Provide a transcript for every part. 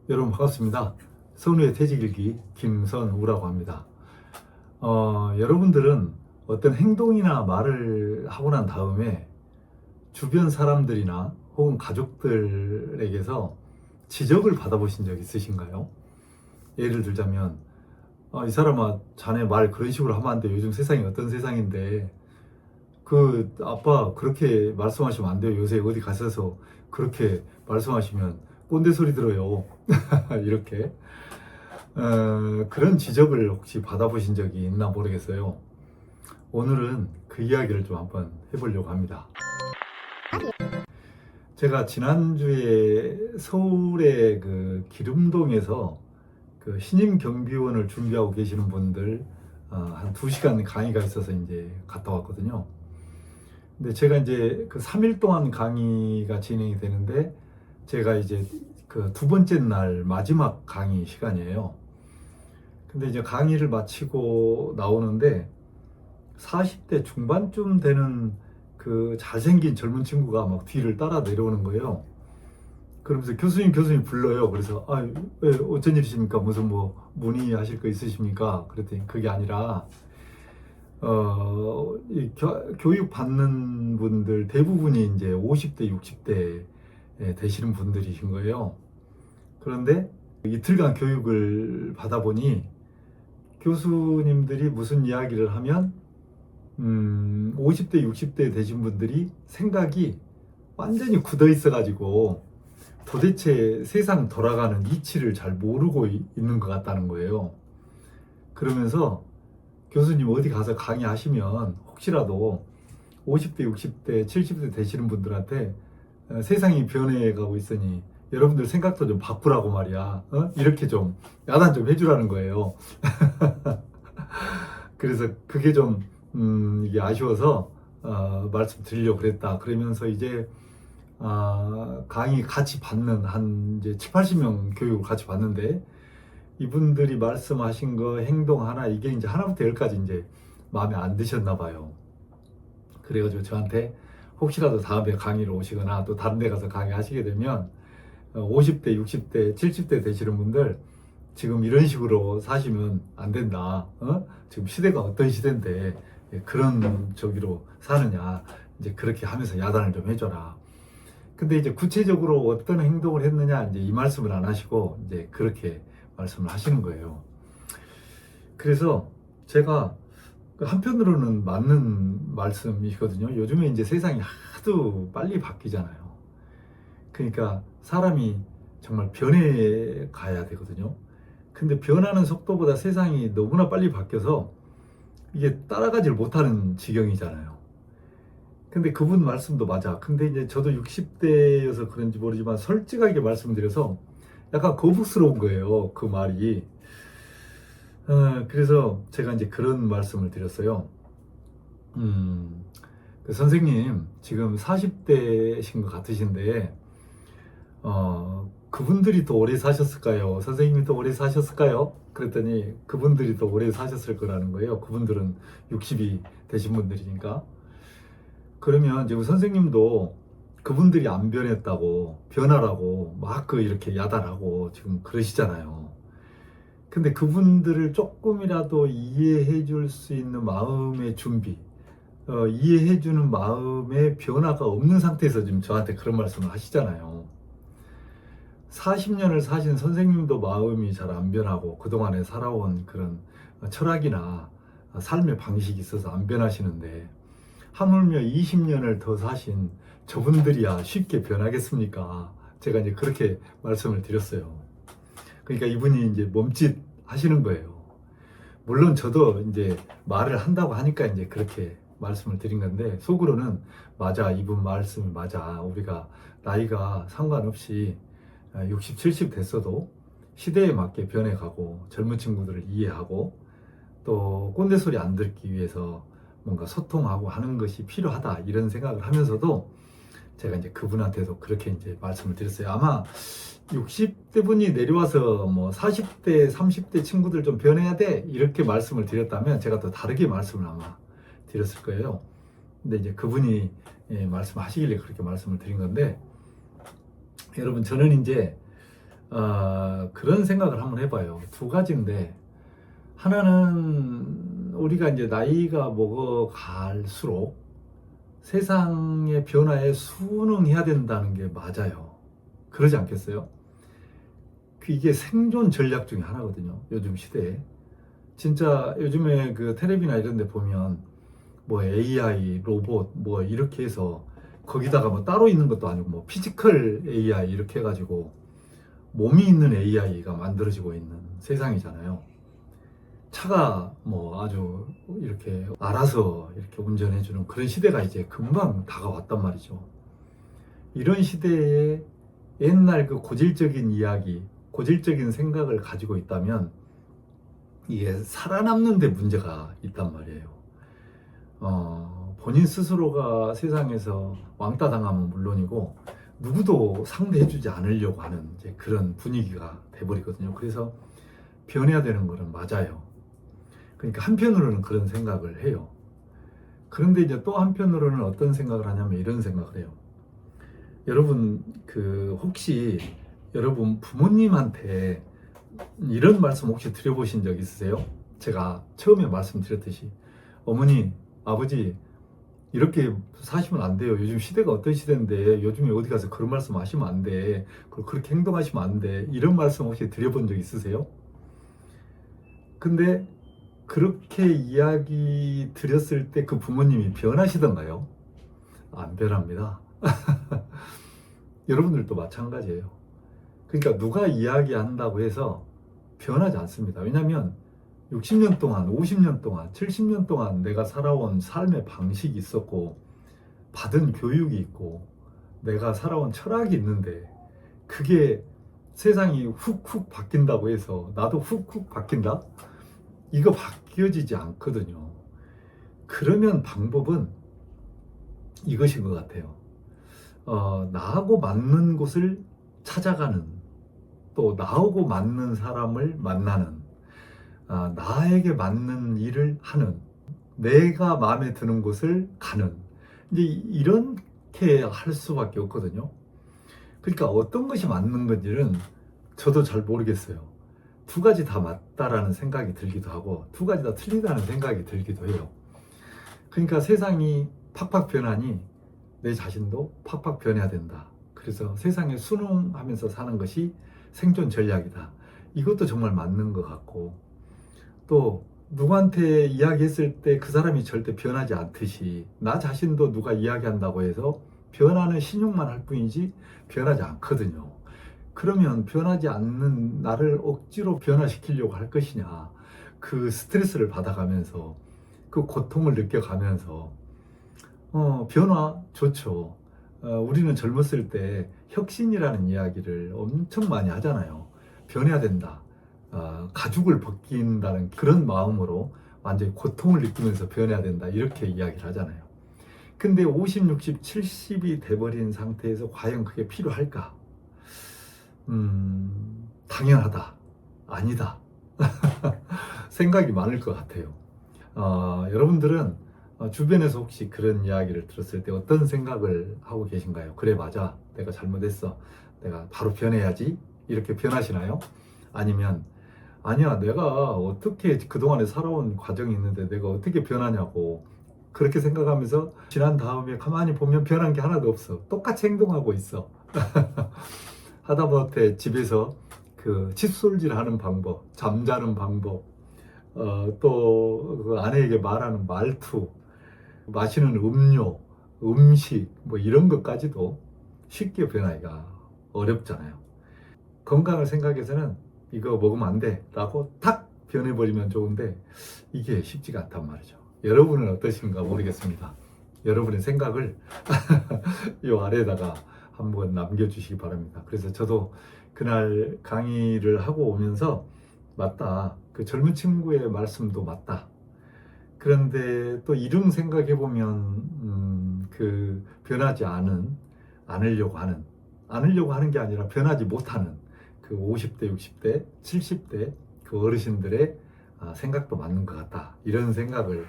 여러분 반갑습니다. 선우의 퇴직일기 김선우라고 합니다. 여러분들은 어떤 행동이나 말을 하고 난 다음에 주변 사람들이나 혹은 가족들에게서 지적을 받아보신 적 있으신가요? 예를 들자면 이 사람아 자네 말 그런 식으로 하면 안 돼. 요즘 세상이 어떤 세상인데 아빠 그렇게 말씀하시면 안 돼요. 요새 어디 가셔서 그렇게 말씀하시면 꼰대 소리 들어요. 이렇게 그런 지적을 혹시 받아보신 적이 있나 모르겠어요. 오늘은 그 이야기를 좀 한번 해보려고 합니다. 제가 지난주에 서울의 그 기름동에서 그 신임 경비원을 준비하고 계시는 분들 한 2시간 강의가 있어서 이제 갔다 왔거든요. 근데 제가 이제 그 3일 동안 강의가 진행이 되는데 제가 이제 그 두 번째 날 마지막 강의 시간이에요. 근데 이제 강의를 마치고 나오는데 40대 중반쯤 되는 그 잘생긴 젊은 친구가 막 뒤를 따라 내려오는 거예요. 그러면서 교수님 불러요. 그래서 왜 어쩐 일이십니까? 무슨 뭐 문의하실 거 있으십니까? 그랬더니 그게 아니라 교육 받는 분들 대부분이 이제 50대, 60대 되시는 분들이신 거예요. 그런데 이틀간 교육을 받아보니 교수님들이 무슨 이야기를 하면 50대, 60대 되신 분들이 생각이 완전히 굳어 있어가지고 도대체 세상 돌아가는 이치를 잘 모르고 있는 것 같다는 거예요. 그러면서 교수님 어디 가서 강의하시면 혹시라도 50대, 60대, 70대 되시는 분들한테 세상이 변해가고 있으니 여러분들 생각도 좀 바꾸라고 말이야. 이렇게 좀 야단 좀 해주라는 거예요. 그래서 그게 좀 이게 아쉬워서 말씀드리려고 그랬다. 그러면서 이제 강의 같이 받는 한 이제 7, 80명 교육을 같이 받는데 이분들이 말씀하신 거 행동 하나 이게 이제 하나부터 열까지 이제 마음에 안 드셨나 봐요. 그래가지고 저한테 혹시라도 다음에 강의를 오시거나 또 다른 데 가서 강의하시게 되면 50대, 60대, 70대 되시는 분들 지금 이런 식으로 사시면 안 된다. 지금 시대가 어떤 시대인데 그런 저기로 사느냐. 이제 그렇게 하면서 야단을 좀 해줘라. 근데 이제 구체적으로 어떤 행동을 했느냐 이제 이 말씀을 안 하시고 이제 그렇게 말씀을 하시는 거예요. 그래서 제가 한편으로는 맞는 말씀이거든요. 요즘에 이제 세상이 하도 빨리 바뀌잖아요. 그러니까 사람이 정말 변해 가야 되거든요. 근데 변하는 속도보다 세상이 너무나 빨리 바뀌어서 이게 따라가질 못하는 지경이잖아요. 근데 그분 말씀도 맞아. 근데 이제 저도 60대여서 그런지 모르지만 솔직하게 말씀드려서 약간 거북스러운 거예요. 그 말이. 그래서 제가 이제 그런 말씀을 드렸어요. 그 선생님, 지금 40대신 것 같으신데, 그분들이 더 오래 사셨을까요? 선생님이 더 오래 사셨을까요? 그랬더니 그분들이 더 오래 사셨을 거라는 거예요. 그분들은 60이 되신 분들이니까. 그러면 지금 선생님도 그분들이 안 변했다고, 변하라고 막 이렇게 야단하고 지금 그러시잖아요. 근데 그분들을 조금이라도 이해해 줄 수 있는 마음의 준비, 이해해 주는 마음의 변화가 없는 상태에서 지금 저한테 그런 말씀을 하시잖아요. 40년을 사신 선생님도 마음이 잘 안 변하고 그동안에 살아온 그런 철학이나 삶의 방식이 있어서 안 변하시는데 하물며 20년을 더 사신 저분들이야 쉽게 변하겠습니까? 제가 이제 그렇게 말씀을 드렸어요. 그러니까 이분이 이제 몸짓 하시는 거예요. 물론 저도 이제 말을 한다고 하니까 이제 그렇게 말씀을 드린 건데 속으로는 맞아, 이분 말씀이 맞아. 우리가 나이가 상관없이 60, 70 됐어도 시대에 맞게 변해가고 젊은 친구들을 이해하고 또 꼰대 소리 안 듣기 위해서 뭔가 소통하고 하는 것이 필요하다 이런 생각을 하면서도 제가 이제 그분한테도 그렇게 이제 말씀을 드렸어요. 아마 60대 분이 내려와서 뭐 40대, 30대 친구들 좀 변해야 돼 이렇게 말씀을 드렸다면 제가 더 다르게 말씀을 아마 드렸을 거예요. 근데 이제 그분이 말씀하시길래 그렇게 말씀을 드린 건데 여러분 저는 이제 그런 생각을 한번 해봐요. 두 가지인데, 하나는 우리가 이제 나이가 먹어갈수록 세상의 변화에 순응해야 된다는 게 맞아요. 그러지 않겠어요? 이게 생존 전략 중에 하나거든요. 요즘 시대에. 진짜 요즘에 그 텔레비나 이런 데 보면 뭐 AI, 로봇 뭐 이렇게 해서 거기다가 뭐 따로 있는 것도 아니고 뭐 피지컬 AI 이렇게 해가지고 몸이 있는 AI가 만들어지고 있는 세상이잖아요. 차가 뭐 아주 이렇게 알아서 이렇게 운전해주는 그런 시대가 이제 금방 다가왔단 말이죠. 이런 시대에 옛날 그 고질적인 이야기, 고질적인 생각을 가지고 있다면 이게 살아남는 데 문제가 있단 말이에요. 본인 스스로가 세상에서 왕따 당하면 물론이고 누구도 상대해주지 않으려고 하는 이제 그런 분위기가 돼버리거든요. 그래서 변해야 되는 거는 맞아요. 그러니까 한편으로는 그런 생각을 해요. 그런데 이제 또 한편으로는 어떤 생각을 하냐면 이런 생각을 해요. 여러분 혹시 여러분 부모님한테 이런 말씀 혹시 드려보신 적 있으세요? 제가 처음에 말씀드렸듯이 어머니, 아버지 이렇게 사시면 안 돼요. 요즘 시대가 어떤 시대인데 요즘에 어디 가서 그런 말씀 하시면 안 돼. 그리고 그렇게 행동하시면 안 돼. 이런 말씀 혹시 드려본 적 있으세요? 근데 그렇게 이야기 드렸을 때 그 부모님이 변하시던가요? 안 변합니다. 여러분들도 마찬가지예요. 그러니까 누가 이야기한다고 해서 변하지 않습니다. 왜냐하면 60년 동안, 50년 동안, 70년 동안 내가 살아온 삶의 방식이 있었고 받은 교육이 있고 내가 살아온 철학이 있는데 그게 세상이 훅훅 바뀐다고 해서 나도 훅훅 바뀐다? 이거 바뀌어지지 않거든요. 그러면 방법은 이것인 것 같아요. 나하고 맞는 곳을 찾아가는, 또 나하고 맞는 사람을 만나는, 나에게 맞는 일을 하는, 내가 마음에 드는 곳을 가는, 이제 이렇게 할 수밖에 없거든요. 그러니까 어떤 것이 맞는 건지는 저도 잘 모르겠어요. 두 가지 다 맞다라는 생각이 들기도 하고, 두 가지 다 틀리다는 생각이 들기도 해요. 그러니까 세상이 팍팍 변하니 내 자신도 팍팍 변해야 된다. 그래서 세상에 순응하면서 사는 것이 생존 전략이다. 이것도 정말 맞는 것 같고, 또 누구한테 이야기했을 때 그 사람이 절대 변하지 않듯이 나 자신도 누가 이야기한다고 해서 변하는 신용만 할 뿐이지 변하지 않거든요. 그러면 변하지 않는 나를 억지로 변화시키려고 할 것이냐, 그 스트레스를 받아가면서 그 고통을 느껴가면서 변화 좋죠. 우리는 젊었을 때 혁신이라는 이야기를 엄청 많이 하잖아요. 변해야 된다. 가죽을 벗긴다는 그런 마음으로 완전히 고통을 느끼면서 변해야 된다. 이렇게 이야기를 하잖아요. 근데 50, 60, 70이 돼버린 상태에서 과연 그게 필요할까? 당연하다. 아니다. 생각이 많을 것 같아요. 여러분들은 주변에서 혹시 그런 이야기를 들었을 때 어떤 생각을 하고 계신가요? 그래, 맞아. 내가 잘못했어. 내가 바로 변해야지. 이렇게 변하시나요? 아니면, 아니야, 내가 어떻게 그동안에 살아온 과정이 있는데 내가 어떻게 변하냐고. 그렇게 생각하면서 지난 다음에 가만히 보면 변한 게 하나도 없어. 똑같이 행동하고 있어. 하다못해 집에서 그 칫솔질 하는 방법, 잠자는 방법, 또그 아내에게 말하는 말투, 마시는 음료, 음식, 뭐 이런 것까지도 쉽게 변하기가 어렵잖아요. 건강을 생각해서는 이거 먹으면 안 돼 라고 탁 변해버리면 좋은데 이게 쉽지가 않단 말이죠. 여러분은 어떠신가 모르겠습니다. 여러분의 생각을 이 아래에다가 한번 남겨주시기 바랍니다. 그래서 저도 그날 강의를 하고 오면서 맞다. 그 젊은 친구의 말씀도 맞다. 그런데 또 이름 생각해 보면 그 변하지 않으려고 하는 게 아니라 변하지 못하는 그 50대, 60대, 70대 그 어르신들의 생각도 맞는 것 같다. 이런 생각을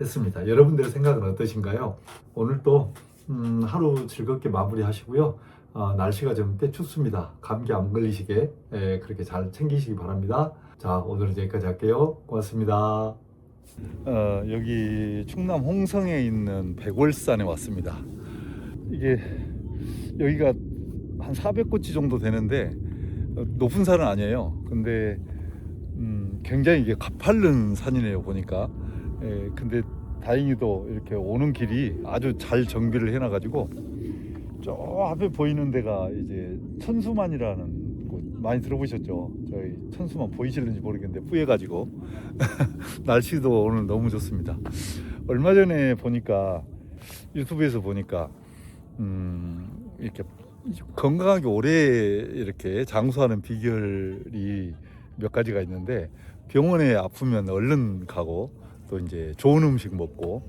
했습니다. 여러분들의 생각은 어떠신가요? 오늘 또 하루 즐겁게 마무리하시고요. 날씨가 좀 꽤 춥습니다. 감기 안 걸리시게 그렇게 잘 챙기시기 바랍니다. 자, 오늘은 여기까지 할게요. 고맙습니다. 여기 충남 홍성에 있는 백월산에 왔습니다. 이게 여기가 한 400고치 정도 되는데 높은 산은 아니에요. 근데 굉장히 이게 가파른 산이네요 보니까. 근데 다행히도 이렇게 오는 길이 아주 잘 정비를 해놔가지고 저 앞에 보이는 데가 이제 천수만이라는 곳 많이 들어보셨죠? 저희 천수만 보이실는지 모르겠는데 뿌예가지고 날씨도 오늘 너무 좋습니다. 얼마 전에 보니까 유튜브에서 보니까 이렇게 건강하게 오래 이렇게 장수하는 비결이 몇 가지가 있는데 병원에 아프면 얼른 가고 또 이제 좋은 음식 먹고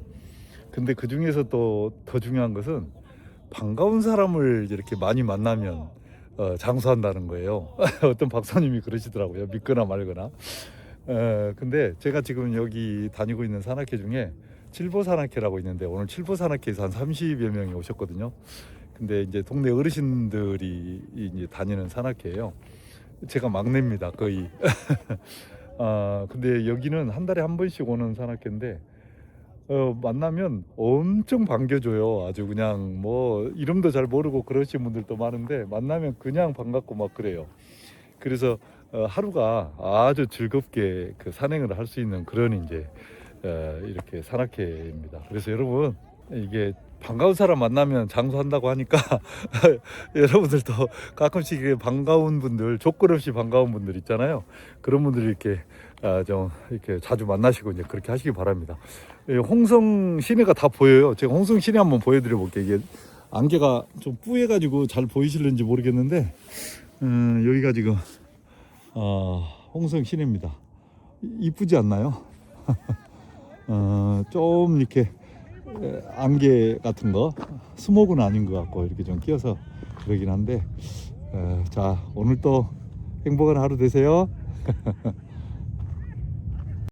근데 그 중에서 또 더 중요한 것은 반가운 사람을 이렇게 많이 만나면 장수한다는 거예요. 어떤 박사님이 그러시더라고요. 믿거나 말거나. 근데 제가 지금 여기 다니고 있는 산악회 중에 칠보산악회라고 있는데 오늘 칠보산악회에서 한 30여 명이 오셨거든요. 근데 이제 동네 어르신들이 이제 다니는 산악회예요. 제가 막내입니다, 거의. 근데 여기는 한 달에 한 번씩 오는 산악회인데 만나면 엄청 반겨줘요. 아주 그냥 뭐 이름도 잘 모르고 그러신 분들도 많은데 만나면 그냥 반갑고 막 그래요. 그래서 하루가 아주 즐겁게 그 산행을 할 수 있는 그런 이제 이렇게 산악회입니다. 그래서 여러분 이게 반가운 사람 만나면 장수한다고 하니까 여러분들도 가끔씩 반가운 분들, 조건 없이 반가운 분들 있잖아요. 그런 분들 이렇게 좀 이렇게 자주 만나시고 이제 그렇게 하시기 바랍니다. 홍성 시내가 다 보여요. 제가 홍성 시내 한번 보여드려 볼게요. 이게 안개가 좀 뿌해가지고 잘 보이실는지 모르겠는데 여기가 지금 홍성 시내입니다. 이쁘지 않나요? 좀 이렇게 안개 같은 거 스모그는 아닌 것 같고 이렇게 좀 끼어서 그러긴 한데 자 오늘 또 행복한 하루 되세요.